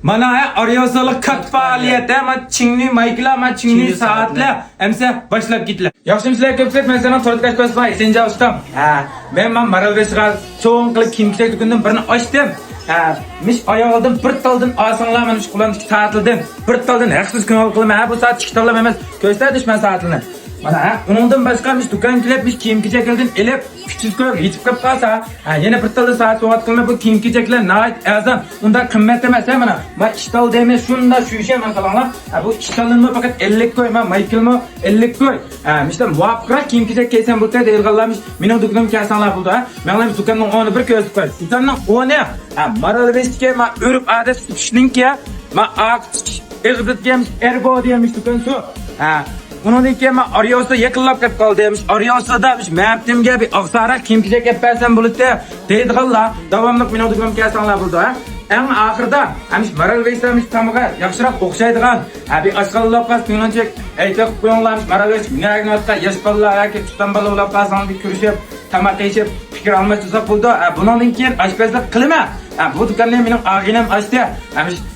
Mana Aryosalı kat faaliyeti ama Çinli maykla ama Çinli saatler emse başlap gittiler. Yaxşı sizler köpsek men sana tortkaş basmay sen javustam. Ben Maral Vesgal çoğun kılıp kimsek dükkünden birini açtım. Miş ayağıldım bir taldan asınlar miş kullandık saatıldım. Bir taldan haksız gün kılım bu saat çıktalım emez. Göster düşman saatini. Mana onundan başkamış dükkan kilep kiyim kiyeceklerden elep küçük koyup yetip kap kalsa yine bir talda saat soğat kılma bu kiyim kiyecekler nait azam onda kıymet demez mana ma iştal demez şunda şu işe masalanlar bu iştalın mı fakat 50 koy ma maykıl mı 50 koy işte muhakkak kiyim kiyecek kesen bu kadar deyilgallamış benim dükkanım kesanlar buldu ben dükkanın onu bir köz koy dükkanın o ne Maral Vestik'e ma örüp adet tutuşunun ki ma ak egzit gelmiş ergo diyemiş dükkan su Bunun ki ama Aryosa yakınlap kep kaldı demiş. Aryosa demiş. Mehmet'imge bir aksara kim kiyecek hep versen buluttu. Deydi kalla. Davamlık min olduklarım kesanlar buldu En ahırda demiş Maral Veys demiş tamıga yakşırak okşaydıgan. Bir aşkalılap kas pinlanacak. Eytek kuyonlarmış Maral Veys. Minagin hatta yaş balılar ayaki tutan balı olap kasan bir kürüşüp tamak eşip fikir almak tutsak buldu. Bunun ki aşpezlik kılma. Bu dükkanı benim ağinem açtı.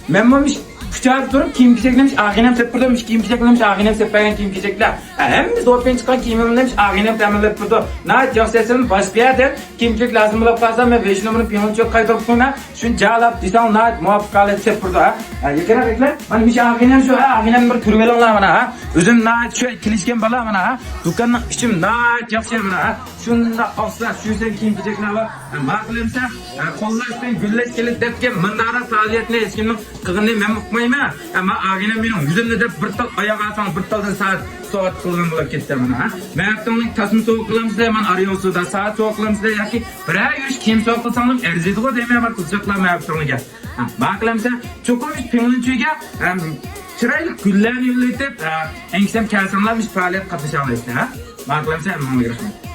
Memnunmuş. Küçük durup kiyim kiyeceklemiş, ağinem sepirdemiş, kiyim kiyeceklemiş, ağinem sepirden kiyim kiyecekler. Hemimiz ortadan çıkan kiyimimlemiş, ağinem temelip durdu. Nait yok sesim başka yerden kiyim kiyecek lazım bulup kalsam ve 5 numarın piyonu çok kaydırıp koyuna şunu cağalap disan nait muhabbet kalet sepirdu. Yekene bekler, ben miş ağinem şu, ağinem bir türbeli onlar bana. Özüm nait şu kilişken bala bana. Dükkanın içim nait yok şey bana. Şunda asla şu sen kiyim kiyecekler var. Mağlimse kollaştın güllaş gelip depke mandara faaliyetine eskinin kığını memuk ama ağinem benim yüzümde de bir tal ayak atan bir taldan saat kılgın bulup kettim bana. Mehmet'imlik tasını soğuk kılamızda hemen arıyorsa da saat soğuk kılamızda yaki bir yürüyüş kim soğuk kılsanım erziydi o demeye var kılacaklar Mehmet'imlik. Bakılamsa çok olmuş pimlin çöge çıraylı güllerini yürüyüp enksem kelsanlarmış faaliyet katışanlar işte. Bakılamsa hemen onu görüşmek.